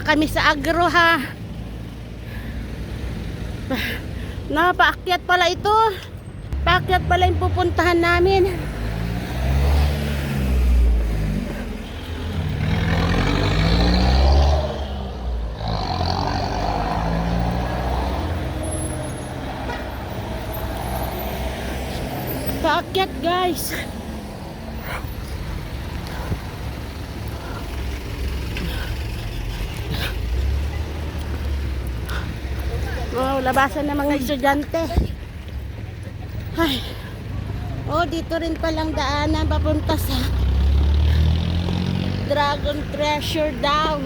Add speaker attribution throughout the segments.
Speaker 1: kami sa agro ha. Paakyat pala ito. Paakyat pala yung pupuntahan namin. Paakyat guys. Oh, labasan ng mga estudyante. Ay. Oh, dito rin palang daanan papunta sa Dragon Treasure daw.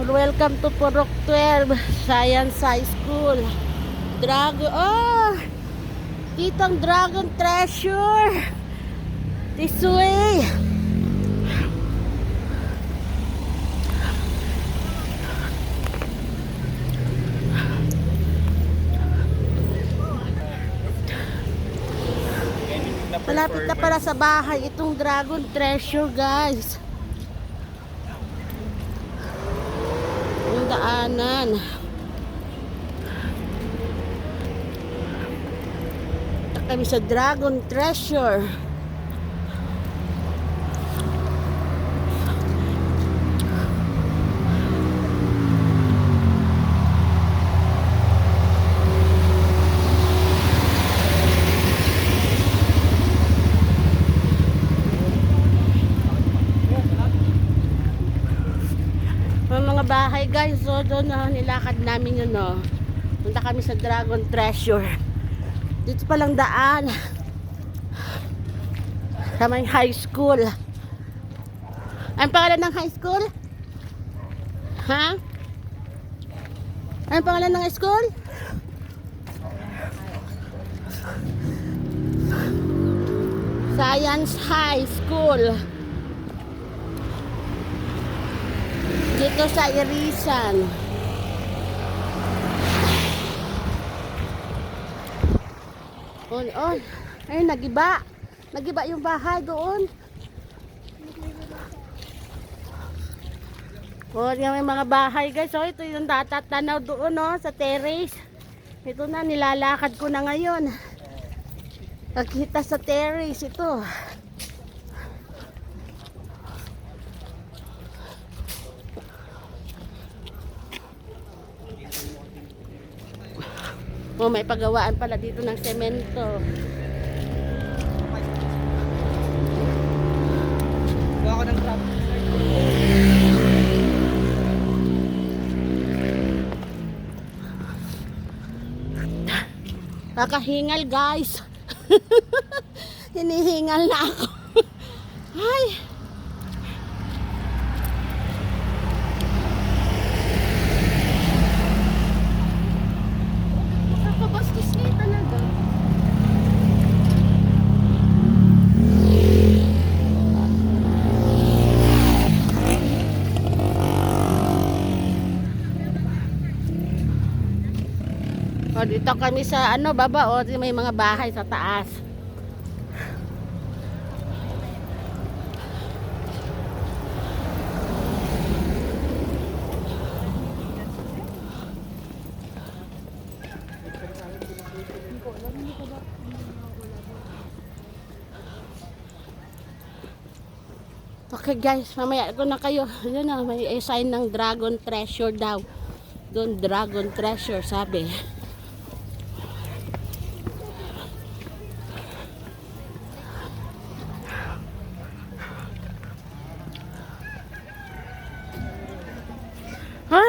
Speaker 1: Welcome to Purok 12 Science High School. Dito ang Dragon Treasure. This way. Malapit na pala sa bahay itong Dragon Treasure guys. Yung daanan. Kami sa Dragon Treasure. Mga bahay guys, so doon nilakad namin yun, no. Punta kami sa Dragon Treasure. Dito palang daan sa may high school. Anong pangalan ng high school? Ha? Anong pangalan ng high school? Science High School. Dito sa Irisan. On. Ay, nagiba. Nagiba yung bahay doon. May mga bahay guys. So, ito yung tatanaw doon, no, sa terrace. Ito na, nilalakad ko na ngayon. Pagkita sa terrace, ito. Oh, may pagawaan pala dito ng semento.
Speaker 2: Gawa ko ng trap.
Speaker 1: Nakahingal guys. Hinihingal na ako. Ay.
Speaker 3: Nakakabastos niya talaga.
Speaker 1: O, dito kami sa baba, may mga bahay sa taas. Okay guys, mamaya ko na kayo. Yun na, may sign ng Dragon Treasure daw. Doon, Dragon Treasure, sabi.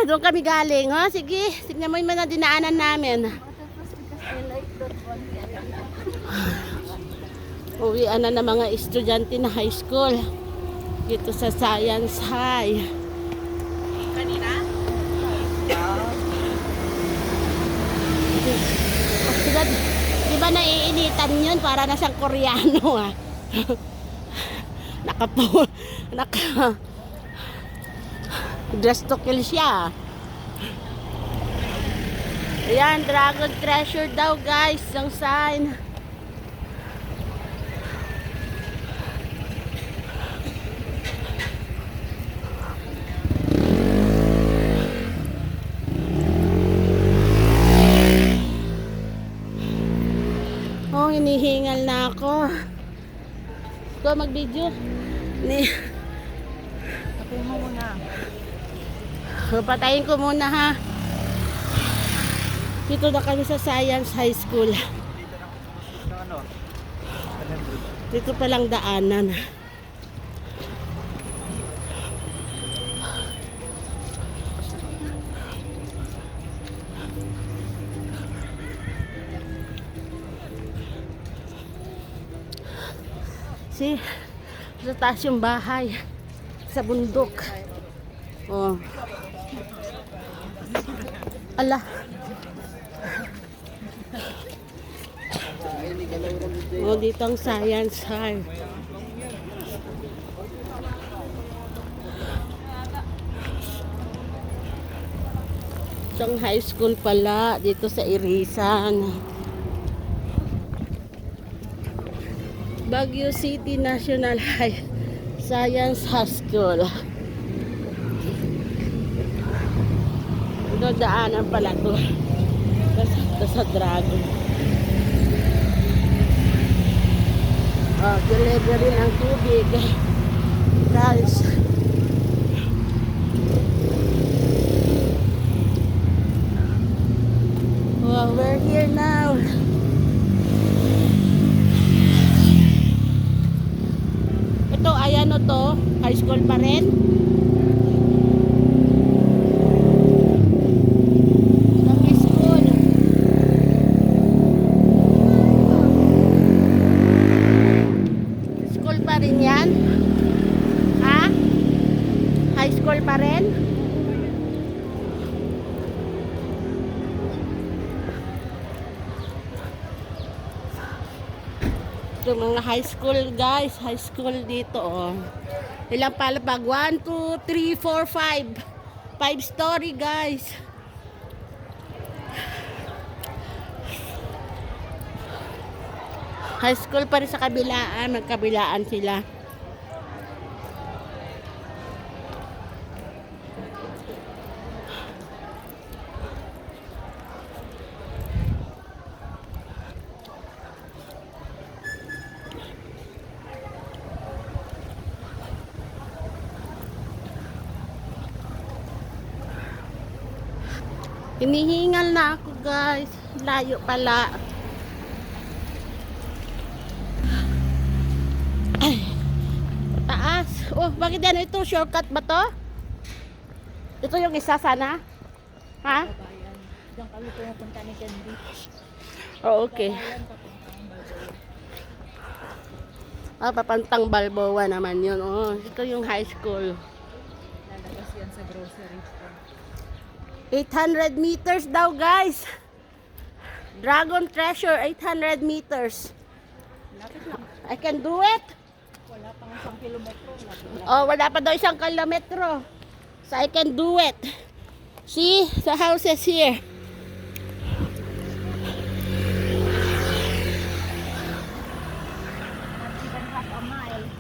Speaker 1: Doon kami galing. Sige, tignan mo yung mga dinaanan namin. Uwian na ng mga estudyante na high school. Dito sa Science High.
Speaker 2: Kanina?
Speaker 1: Di ba naiinitan yun? Para na siyang Koreano naka dress to kill siya. Ayan, Dragon Treasure daw guys, yung sign. Hinihingal na ako. Ikaw mag-video.
Speaker 2: Patay mo muna.
Speaker 1: Patayin ko muna ha. Dito na kami sa Science High School. Dito palang daanan. See, sa taas yung bahay. Sa bundok. Oh. Ala. Oh, dito ang Science High. Isang high school pala dito sa Irisan. Baguio City National High Science High School. Ito daanan pala to. Ito sa Dragon. Delivery ng tubig. Guys. Well, we're here now. Ito, ayan o to. High school pa rin. High school. School pa rin yan? Ha? High school pa rin? Ito mga high school guys. High school dito oh. Ilang palapag? 1, 2, 3, 4, 5. 5 story guys. High school pa rin sa kabilaan. Magkabilaan sila. Hinihingal na ako guys. Layo pala. Ay, taas. Oh, bakit yan ito? Shortcut ba to? Ito yung isa sana? Ha?
Speaker 3: Diyan kami pumunta ni Candy.
Speaker 1: Oh, okay. Papantang Balboa naman yun. Oh, ito yung high school.
Speaker 3: Lalabas yan sa grocery store.
Speaker 1: 800 meters daw guys. Dragon Treasure 800 meters.
Speaker 3: Lapit lang.
Speaker 1: I can do it.
Speaker 3: Wala pang 1 kilometro.
Speaker 1: Oh, wala pa daw 1 kilometro. So I can do it. See the houses here.